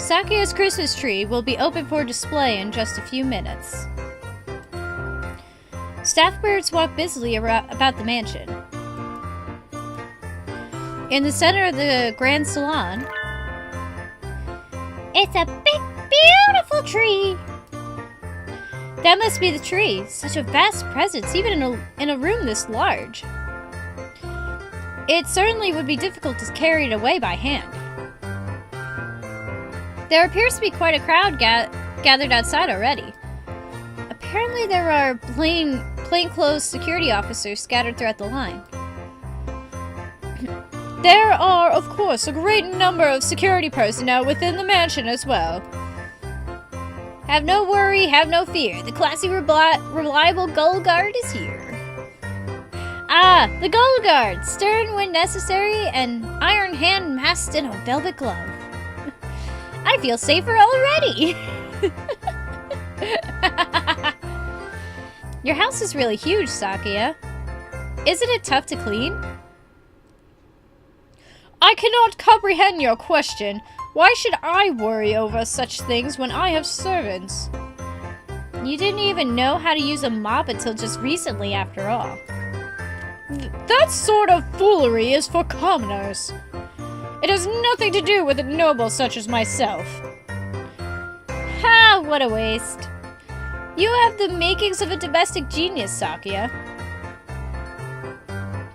Sakuya's Christmas tree will be open for display in just a few minutes. Staff birds walk busily about the mansion. In the center of the grand salon, it's a big, beautiful tree. That must be the tree. Such a vast presence, even in a room this large. It certainly would be difficult to carry it away by hand. There appears to be quite a crowd gathered outside already. Apparently there are plainclothes security officers scattered throughout the line. There are, of course, a great number of security personnel within the mansion as well. Have no worry, have no fear. The classy, reliable Gull Guard is here. Ah, the Gull Guard, stern when necessary, and iron hand masked in a velvet glove. I feel safer already. Your house is really huge, Sakuya. Isn't it tough to clean? I cannot comprehend your question. Why should I worry over such things when I have servants? You didn't even know how to use a mop until just recently, after all. That sort of foolery is for commoners. It has nothing to do with a noble such as myself. Ha, what a waste. You have the makings of a domestic genius, Sakuya.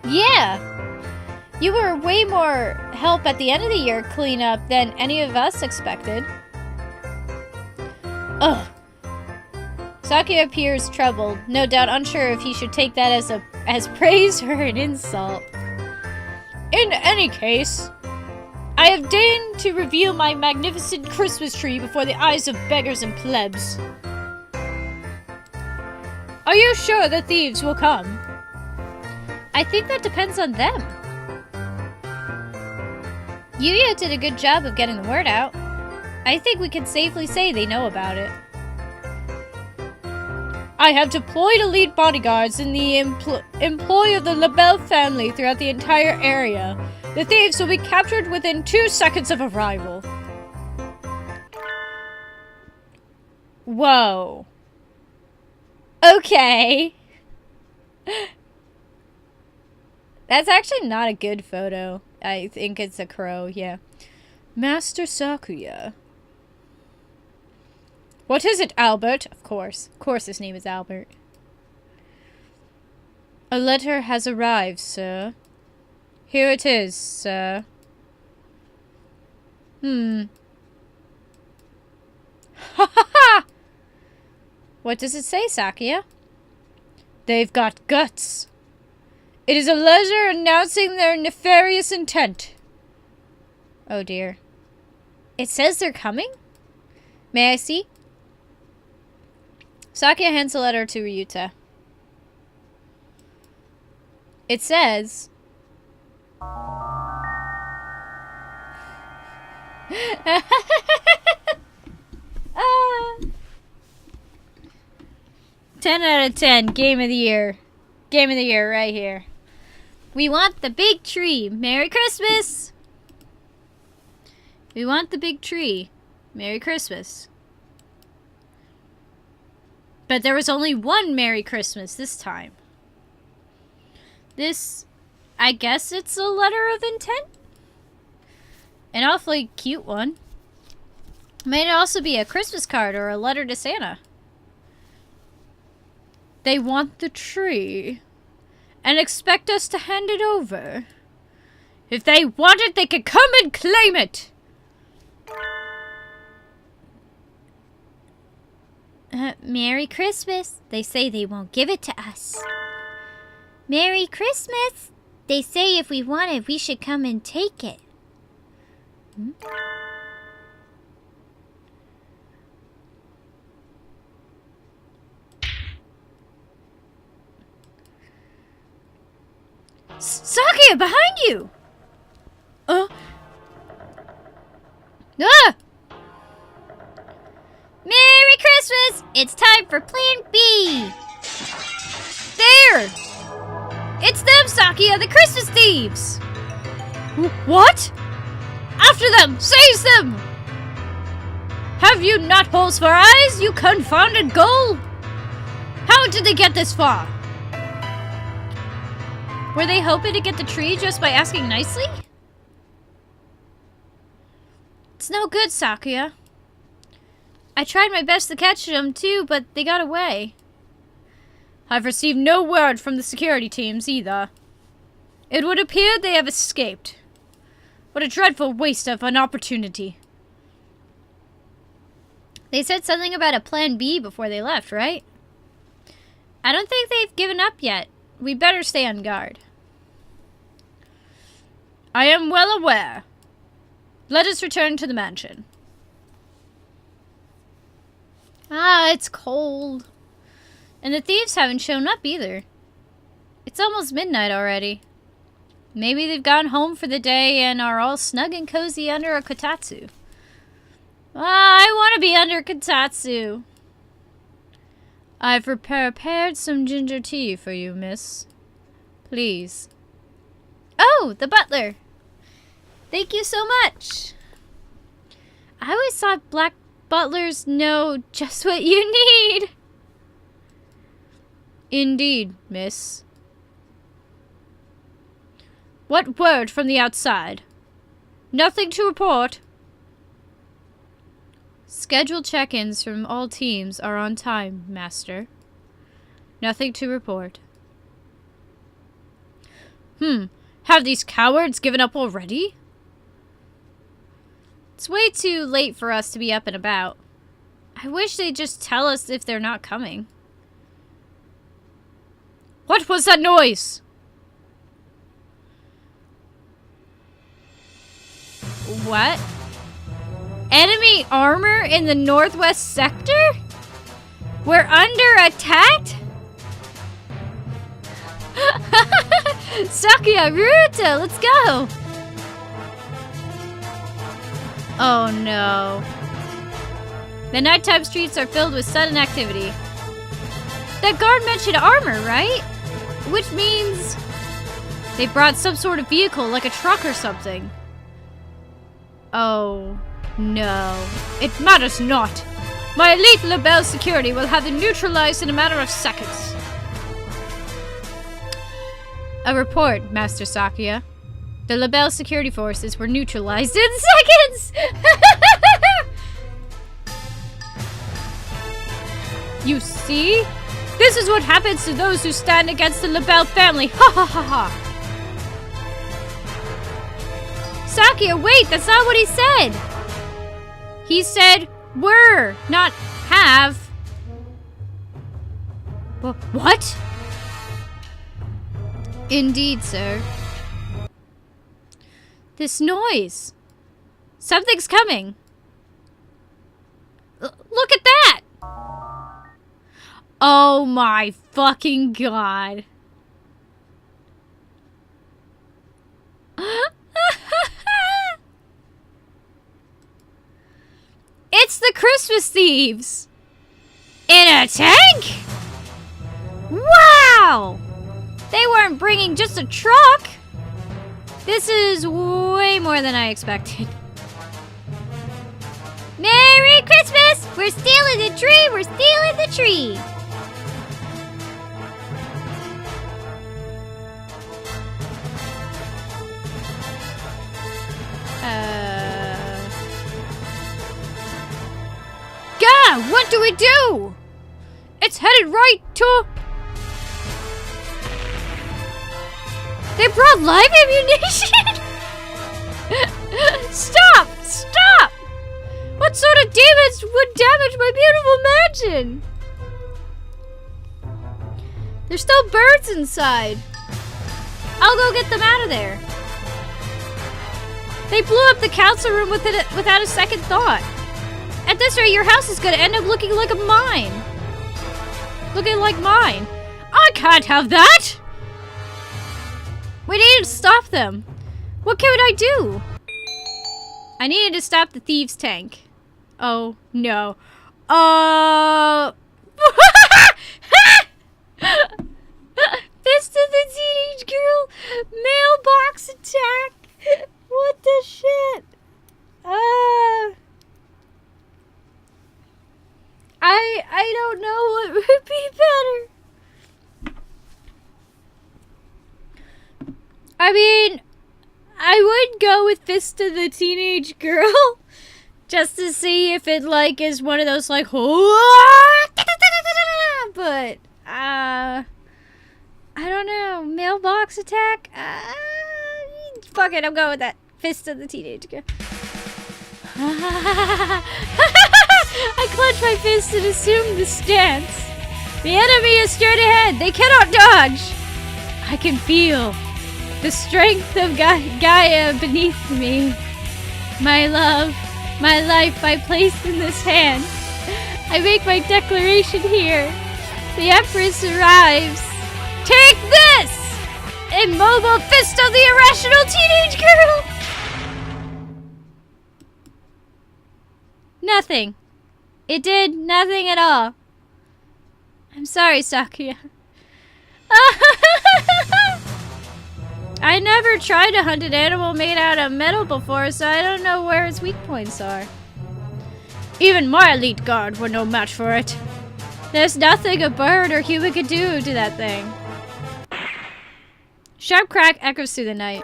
Yeah. You were way more help at the end of the year cleanup than any of us expected. Ugh. Sakuya appears troubled, no doubt unsure if he should take that as praise or an insult. In any case, I have deigned to reveal my magnificent Christmas tree before the eyes of beggars and plebs. Are you sure the thieves will come? I think that depends on them. Yuya did a good job of getting the word out. I think we can safely say they know about it. I have deployed elite bodyguards in the employ of the LaBelle family throughout the entire area. The thieves will be captured within 2 seconds of arrival. Whoa. Okay. That's actually not a good photo. I think it's a crow, yeah. Master Sakuya. What is it, Albert? Of course. Of course his name is Albert. A letter has arrived, sir. Here it is, sir. Ha ha ha! What does it say, Sakuya? They've got guts. It is a letter announcing their nefarious intent. Oh dear. It says they're coming? May I see? Sakuya hands the letter to Ryuta. It says... 10 out of 10. Game of the year. Game of the year right here. We want the big tree. Merry Christmas! We want the big tree. Merry Christmas. But there was only one Merry Christmas this time. This, I guess it's a letter of intent? An awfully cute one. May it also be a Christmas card or a letter to Santa. They want the tree and expect us to hand it over. If they want it, they can come and claim it. Merry Christmas. They say they won't give it to us. Merry Christmas. They say if we want it, we should come and take it. Sakuya, behind you! Ah! Merry Christmas! It's time for Plan B! There! It's them, Sakuya, the Christmas thieves! What? After them! Seize them! Have you not holes for eyes, you confounded gull? How did they get this far? Were they hoping to get the tree just by asking nicely? It's no good, Sakuya. I tried my best to catch them too, but they got away. I've received no word from the security teams either. It would appear they have escaped. What a dreadful waste of an opportunity. They said something about a plan B before they left, right? I don't think they've given up yet. We better stay on guard. I am well aware. Let us return to the mansion. Ah, it's cold. And the thieves haven't shown up either. It's almost midnight already. Maybe they've gone home for the day and are all snug and cozy under a kotatsu. Ah, I want to be under kotatsu. I've prepared some ginger tea for you, miss. Please. Oh, the butler. Thank you so much. I always thought black butlers know just what you need. Indeed, miss. What word from the outside? Nothing to report. Scheduled check-ins from all teams are on time, master. Nothing to report. Have these cowards given up already? It's way too late for us to be up and about. I wish they'd just tell us if they're not coming. What was that noise? What? Enemy armor in the northwest sector? We're under attack? Sakuya, Ruta, let's go! Oh no. The nighttime streets are filled with sudden activity. That guard mentioned armor, right? Which means they brought some sort of vehicle, like a truck or something. Oh no. It matters not. My elite Labelle security will have them neutralized in a matter of seconds. A report, Master Sakuya. The Labelle security forces were neutralized in seconds! You see? This is what happens to those who stand against the Labelle family. Ha ha ha ha! Sakuya, wait! That's not what he said! He said were, not have. What? Indeed, sir. This noise. Something's coming. Look at that! Oh my fucking god. It's the Christmas thieves! In a tank? Wow! They weren't bringing just a truck! This is way more than I expected. Merry Christmas! We're stealing the tree! We're stealing the tree! God, what do we do? It's headed right to... They brought live ammunition? Stop! Stop! What sort of demons would damage my beautiful mansion? There's still birds inside. I'll go get them out of there. They blew up the council room without a second thought. At this rate, your house is gonna end up looking like mine. Looking like mine. I can't have that! We need to stop them. What could I do? I needed to stop the thieves' tank. Oh, no. Fist of the teenage girl. Mailbox attack. What the shit? I don't know what would be better. I mean, I would go with Fist of the Teenage Girl. Just to see if it, like, is one of those, like, but, I don't know. Mailbox attack? Fuck it, I'm going with that. Fist of the Teenage Girl. I clench my fist and assume the stance. The enemy is straight ahead. They cannot dodge. I can feel the strength of Gaia beneath me. My love, my life I place in this hand. I make my declaration here. The Empress arrives. Take this! Immobile fist of the irrational teenage girl! Nothing. It did nothing at all. I'm sorry, Sakuya. I never tried to hunt an animal made out of metal before, so I don't know where its weak points are. Even my elite guard were no match for it. There's nothing a bird or human could do to that thing. Sharp crack echoes through the night.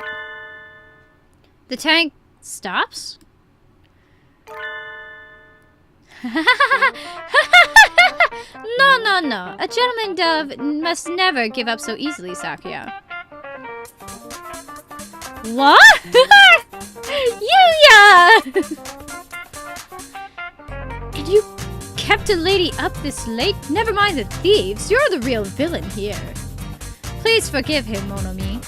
The tank stops? No. A gentleman dove must never give up so easily, Sakuya. What? Yuya! And you kept a lady up this late? Never mind the thieves. You're the real villain here. Please forgive him, Monomi.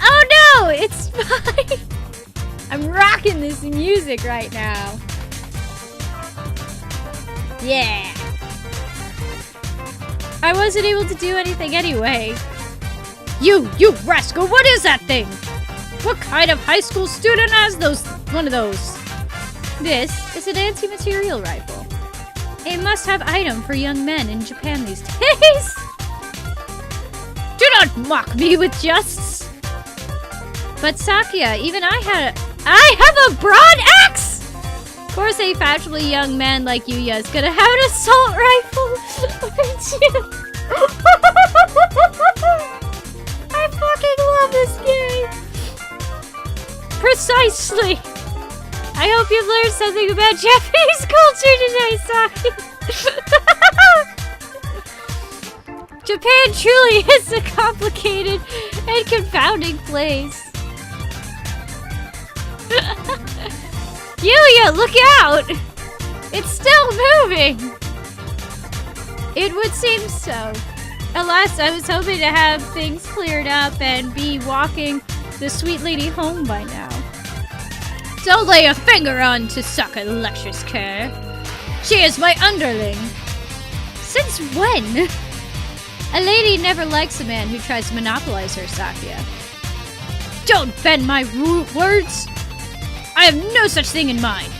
Oh no! It's fine! I'm rocking this music right now. Yeah. I wasn't able to do anything anyway. You rascal, what is that thing? What kind of high school student has one of those? This is an anti-material rifle. A must-have item for young men in Japan these days. Do not mock me with jests. But Sakuya, even I have a broad axe! Of course a fashionably young man like Yuya is gonna have an assault rifle, aren't you? I fucking love this game! Precisely! I hope you've learned something about Japanese culture today, Saki! Japan truly is a complicated and confounding place. Yuya, look out! It's still moving! It would seem so. Alas, I was hoping to have things cleared up and be walking the sweet lady home by now. Don't lay a finger on Tosaka Lecture's care. She is my underling. Since when? A lady never likes a man who tries to monopolize her, Sakuya. Don't bend my words! I have no such thing in mind.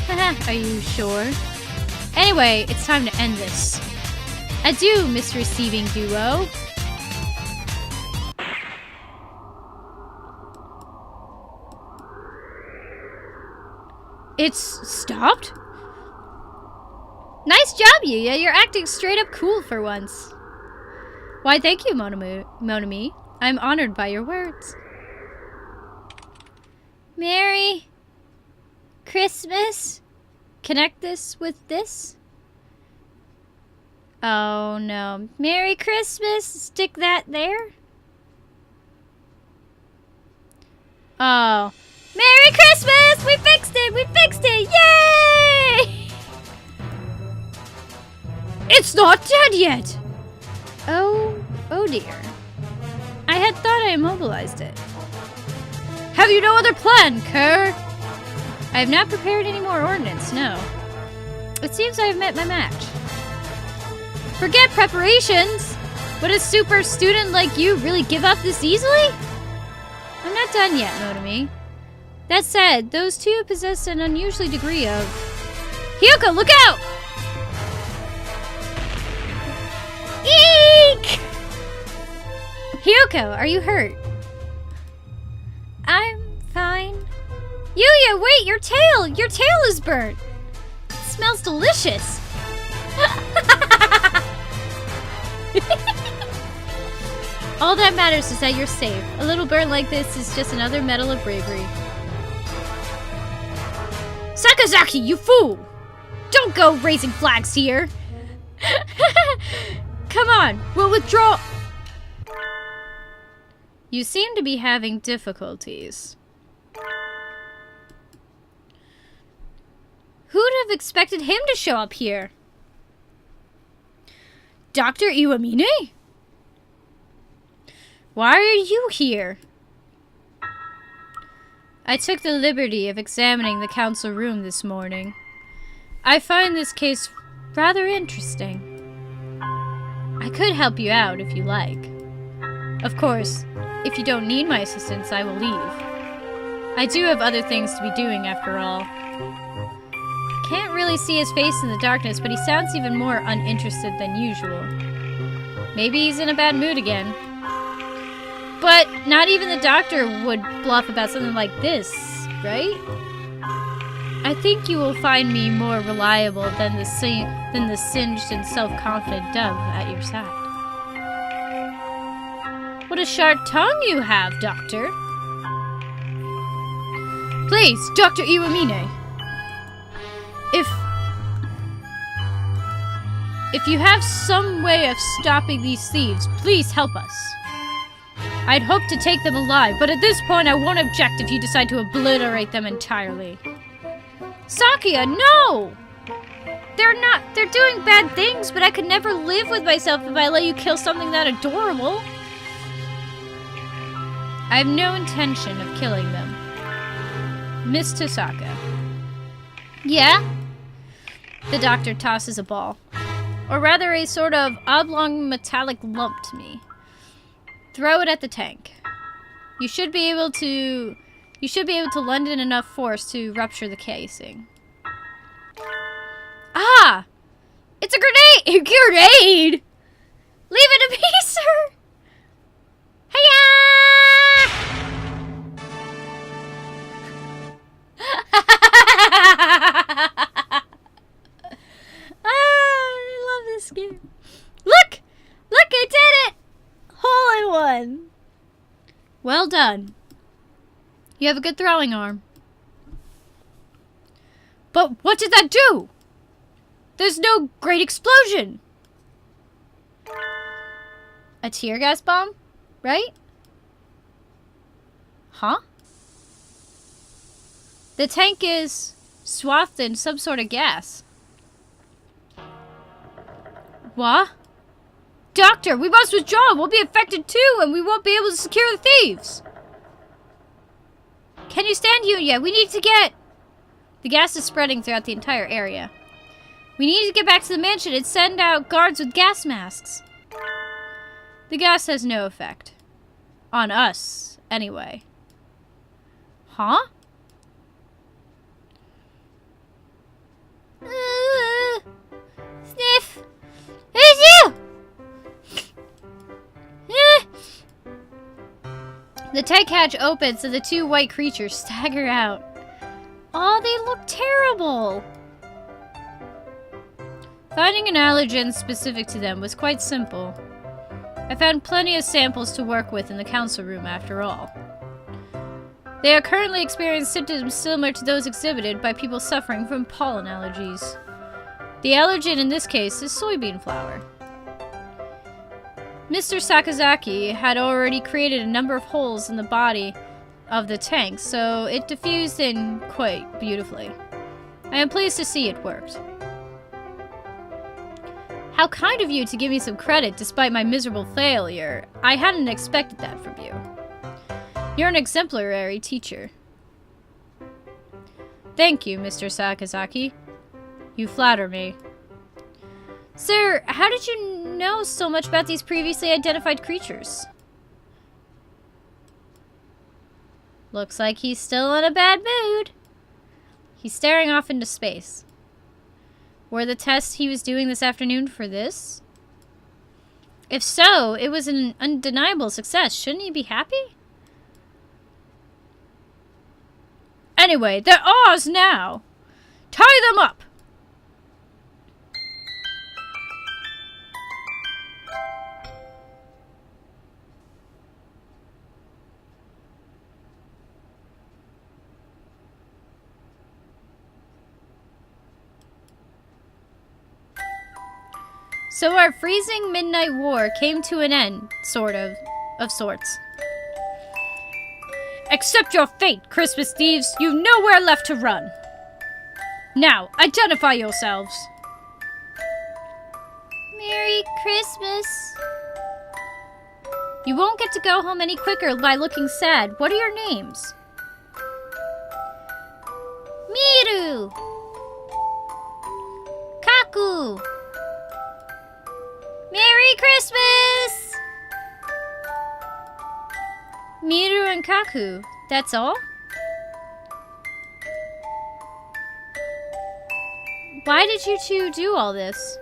Are you sure? Anyway, it's time to end this. Adieu, Miss Receiving Duo. It's stopped? Nice job, Yuya. You're acting straight up cool for once. Why, thank you, Monomi. I'm honored by your words. Merry Christmas. Connect this with this. Oh no. Merry Christmas. Stick that there. Oh. Merry Christmas! We fixed it! We fixed it! Yay! It's not dead yet! Oh dear. I had thought I immobilized it. Have you no other plan, Kerr? I have not prepared any more ordnance, no. It seems I have met my match. Forget preparations! Would a super student like you really give up this easily? I'm not done yet, Motomi. That said, those two possess an unusual degree of... Hyuko, look out! Eek! Hyuko, are you hurt? I'm fine. Yuya, wait, your tail! Your tail is burnt! It's smells delicious. All that matters is that you're safe. A little burn like this is just another medal of bravery. Sakazaki, you fool! Don't go raising flags here! Come on, we'll withdraw. You seem to be having difficulties. Who'd have expected him to show up here? Dr. Iwamine? Why are you here? I took the liberty of examining the council room this morning. I find this case rather interesting. I could help you out if you like. Of course, if you don't need my assistance, I will leave. I do have other things to be doing after all. I can't really see his face in the darkness, but he sounds even more uninterested than usual. Maybe he's in a bad mood again. But not even the doctor would bluff about something like this, right? I think you will find me more reliable than the singed and self-confident dove at your side. What a sharp tongue you have, Doctor. Please, Dr. Iwamine. If you have some way of stopping these thieves, please help us. I'd hope to take them alive, but at this point I won't object if you decide to obliterate them entirely. Sakia, no! They're doing bad things, but I could never live with myself if I let you kill something that adorable. I have no intention of killing them. Miss Tosaka. Yeah? The doctor tosses a ball. Or rather a sort of oblong metallic lump to me. Throw it at the tank. You should be able to lend in enough force to rupture the casing. Ah! It's a grenade! A grenade! Leave it to me, sir! Hiya! I love this game. Look! Look, I did it! Hole in one! Well done. You have a good throwing arm. But what did that do? There's no great explosion! A tear gas bomb? Right? Huh? The tank is swathed in some sort of gas. What? Doctor, we must withdraw. We'll be affected too, and we won't be able to secure the thieves. Can you stand here yet? We need to get... The gas is spreading throughout the entire area. We need to get back to the mansion and send out guards with gas masks. The gas has no effect. On us, anyway. Huh? Sniff! Who's you? The tank hatch opens and the two white creatures stagger out. Oh, they look terrible! Finding an allergen specific to them was quite simple. I found plenty of samples to work with in the council room after all. They are currently experiencing symptoms similar to those exhibited by people suffering from pollen allergies. The allergen in this case is soybean flour. Mr. Sakazaki had already created a number of holes in the body of the tank, so it diffused in quite beautifully. I am pleased to see it worked. How kind of you to give me some credit despite my miserable failure. I hadn't expected that from you. You're an exemplary teacher. Thank you, Mr. Sakazaki. You flatter me. Sir, how did you know so much about these previously identified creatures? Looks like he's still in a bad mood. He's staring off into space. Were the tests he was doing this afternoon for this? If so, it was an undeniable success. Shouldn't he be happy? Anyway, they're ours now. Tie them up! So our freezing midnight war came to an end, of sorts. Accept your fate, Christmas thieves. You've nowhere left to run. Now, identify yourselves. Merry Christmas. You won't get to go home any quicker by looking sad. What are your names? Miru. Kaku. Merry Christmas! Miru and Kaku, that's all? Why did you two do all this?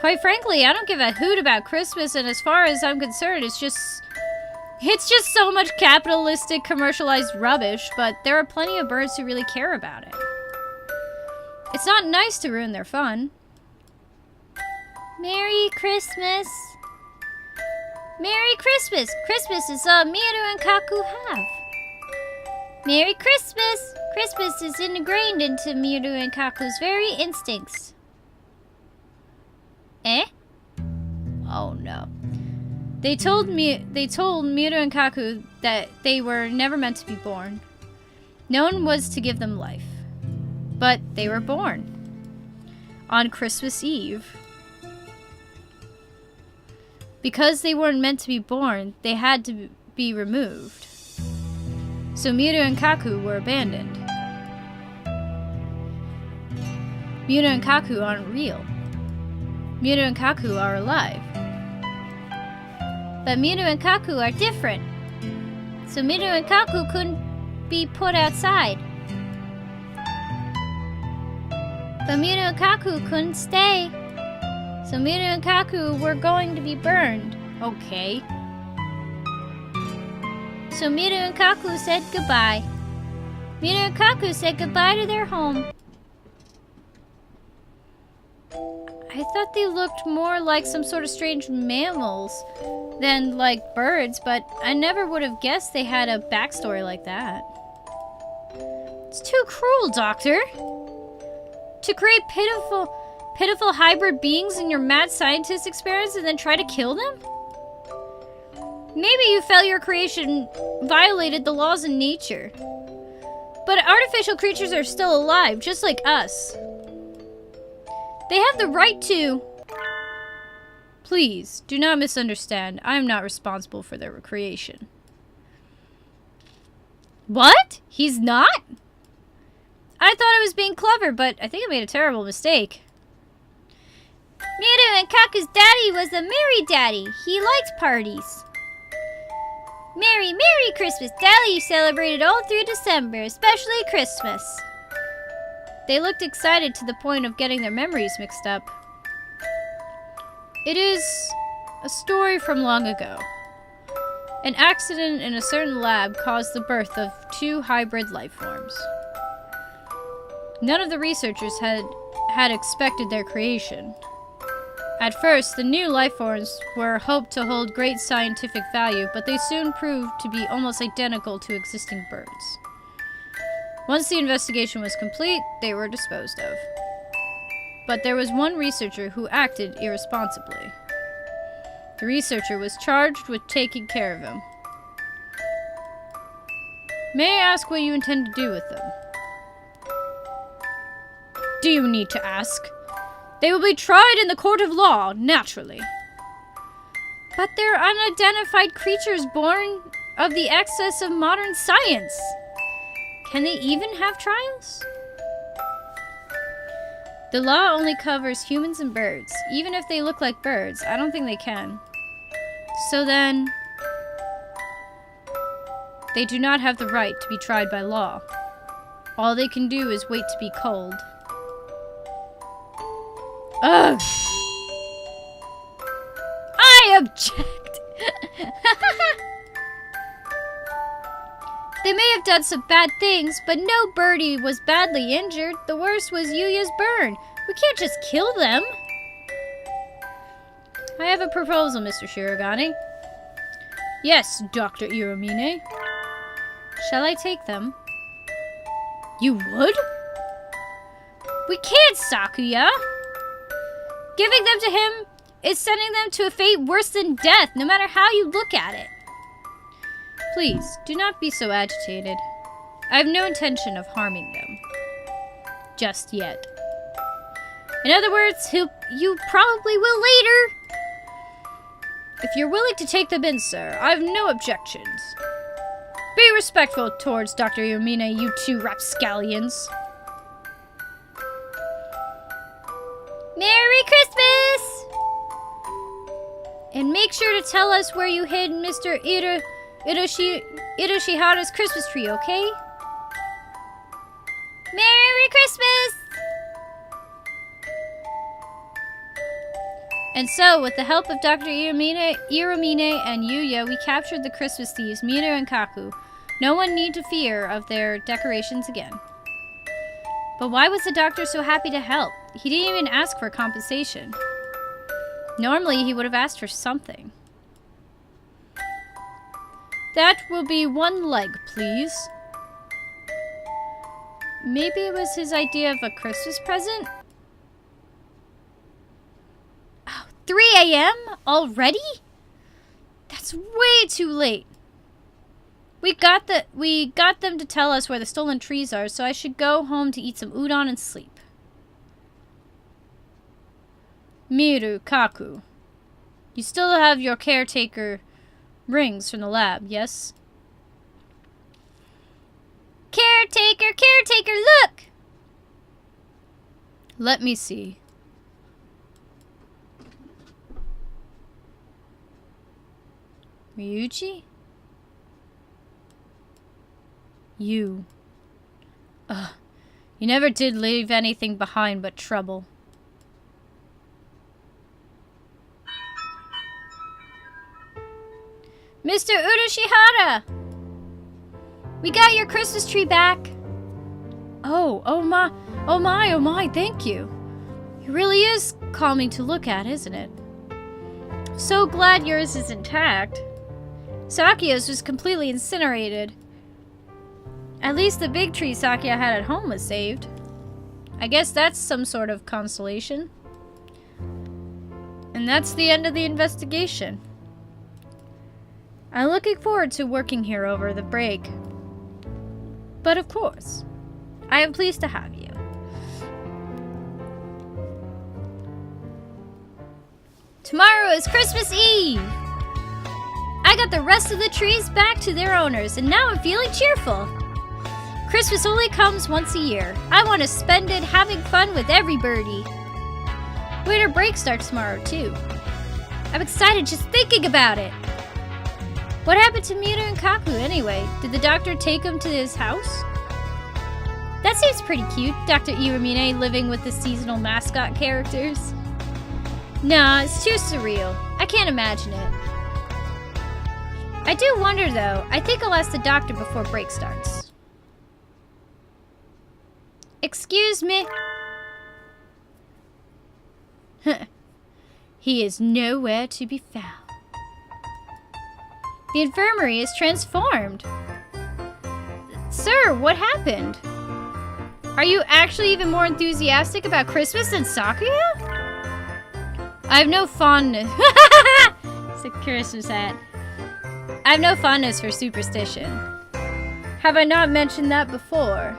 Quite frankly, I don't give a hoot about Christmas, and as far as I'm concerned, it's just so much capitalistic, commercialized rubbish, but there are plenty of birds who really care about it. It's not nice to ruin their fun. Merry Christmas. Merry Christmas. Christmas is all Miru and Kaku have. Merry Christmas. Christmas is ingrained into Miru and Kaku's very instincts. Eh? Oh no. They told Miru and Kaku that they were never meant to be born. No one was to give them life. But they were born. On Christmas Eve. Because they weren't meant to be born, they had to be removed. So Miru and Kaku were abandoned. Miru and Kaku aren't real. Miru and Kaku are alive. But Miru and Kaku are different. So Miru and Kaku couldn't be put outside. But Miru and Kaku couldn't stay. So Miru and Kaku were going to be burned. Okay. So Miru and Kaku said goodbye. Miru and Kaku said goodbye to their home. I thought they looked more like some sort of strange mammals than like birds, but I never would have guessed they had a backstory like that. It's too cruel, Doctor. To create pitiful hybrid beings in your mad scientist experience and then try to kill them? Maybe you felt your creation violated the laws of nature. But artificial creatures are still alive, just like us. They have the right to... Please, do not misunderstand. I am not responsible for their creation. What? He's not? I thought I was being clever, but I think I made a terrible mistake. Miru and Kaku's daddy was a merry daddy. He liked parties. Merry, Merry Christmas. Daddy celebrated all through December, especially Christmas. They looked excited to the point of getting their memories mixed up. It is a story from long ago. An accident in a certain lab caused the birth of 2 hybrid life forms. None of the researchers had expected their creation. At first, the new life forms were hoped to hold great scientific value, but they soon proved to be almost identical to existing birds. Once the investigation was complete, they were disposed of. But there was one researcher who acted irresponsibly. The researcher was charged with taking care of him. May I ask what you intend to do with them? Do you need to ask? They will be tried in the court of law, naturally. But they're unidentified creatures born of the excess of modern science. Can they even have trials? The law only covers humans and birds. Even if they look like birds, I don't think they can. So then, they do not have the right to be tried by law. All they can do is wait to be culled. Ugh! I object! They may have done some bad things, but no birdie was badly injured. The worst was Yuya's burn. We can't just kill them. I have a proposal, Mr. Shirogane. Yes, Dr. Iromine. Shall I take them? You would? We can't, Sakuya! Giving them to him is sending them to a fate worse than death, no matter how you look at it. Please, do not be so agitated. I have no intention of harming them. Just yet. In other words, you probably will later. If you're willing to take them in, sir, I have no objections. Be respectful towards Dr. Yomine, you two rapscallions. Merry Christmas! And make sure to tell us where you hid Mr. Iroshihara's Christmas tree, okay? Merry Christmas! And so, with the help of Dr. Iromine and Yuya, we captured the Christmas thieves, Minu and Kaku. No one need to fear of their decorations again. But why was the doctor so happy to help? He didn't even ask for compensation. Normally, he would have asked for something. That will be one leg, please. Maybe it was his idea of a Christmas present? Oh, 3 a.m. already? That's way too late. We got them to tell us where the stolen trees are, so I should go home to eat some udon and sleep. Miru, Kaku. You still have your caretaker rings from the lab, yes? Caretaker, caretaker, look! Let me see. Ryuji? You. Ugh. You never did leave anything behind but trouble. Mr. Urushihara! We got your Christmas tree back. Oh my, thank you. It really is calming to look at, isn't it? So glad yours is intact. Sakia's was completely incinerated. At least the big tree Sakia had at home was saved. I guess that's some sort of consolation. And that's the end of the investigation. I'm looking forward to working here over the break. But of course, I am pleased to have you. Tomorrow is Christmas Eve! I got the rest of the trees back to their owners, and now I'm feeling cheerful. Christmas only comes once a year. I want to spend it having fun with every birdie. Winter break starts tomorrow, too. I'm excited just thinking about it. What happened to Miru and Kaku, anyway? Did the doctor take them to his house? That seems pretty cute, Dr. Iwamine living with the seasonal mascot characters. Nah, it's too surreal. I can't imagine it. I do wonder, though. I think I'll ask the doctor before break starts. Excuse me? He is nowhere to be found. The infirmary is transformed. Sir, what happened? Are you actually even more enthusiastic about Christmas than Sakuya? I have no fondness. It's a Christmas hat. I have no fondness for superstition. Have I not mentioned that before?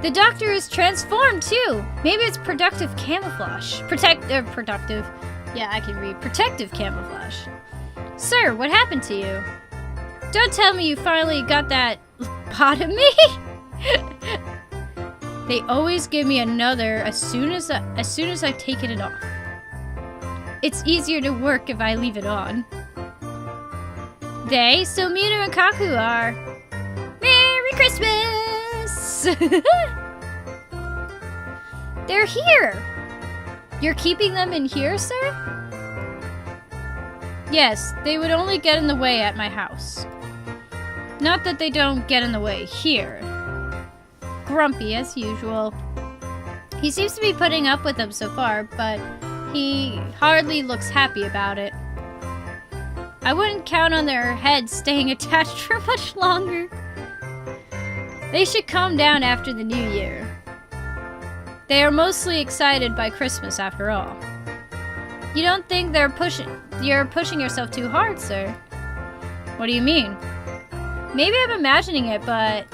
The doctor is transformed too. Maybe it's productive camouflage. Productive. Yeah, I can read. Protective camouflage. Sir, what happened to you? Don't tell me you finally got that lobotomy. They always give me another as soon as I've taken it off. It's easier to work if I leave it on. So Minu and Kaku are. Merry Christmas! They're here! You're keeping them in here, sir? Yes, they would only get in the way at my house. Not that they don't get in the way here. Grumpy as usual. He seems to be putting up with them so far, but he hardly looks happy about it. I wouldn't count on their heads staying attached for much longer. They should calm down after the new year. They are mostly excited by Christmas after all. You don't think you're pushing yourself too hard, sir? What do you mean? Maybe I'm imagining it, but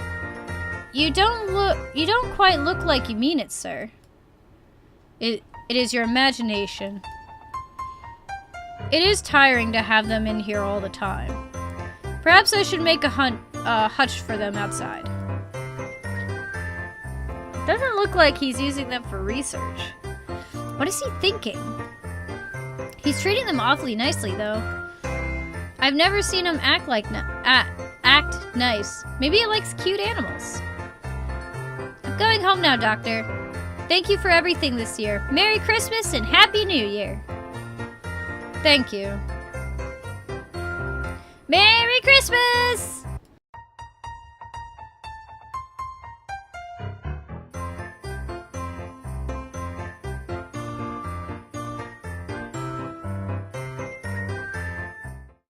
you don't quite look like you mean it, sir. It is your imagination. It is tiring to have them in here all the time. Perhaps I should make a hutch for them outside. Doesn't look like he's using them for research. What is he thinking? He's treating them awfully nicely, though. I've never seen him act nice. Maybe he likes cute animals. I'm going home now, Doctor. Thank you for everything this year. Merry Christmas and Happy New Year. Thank you. Merry Christmas!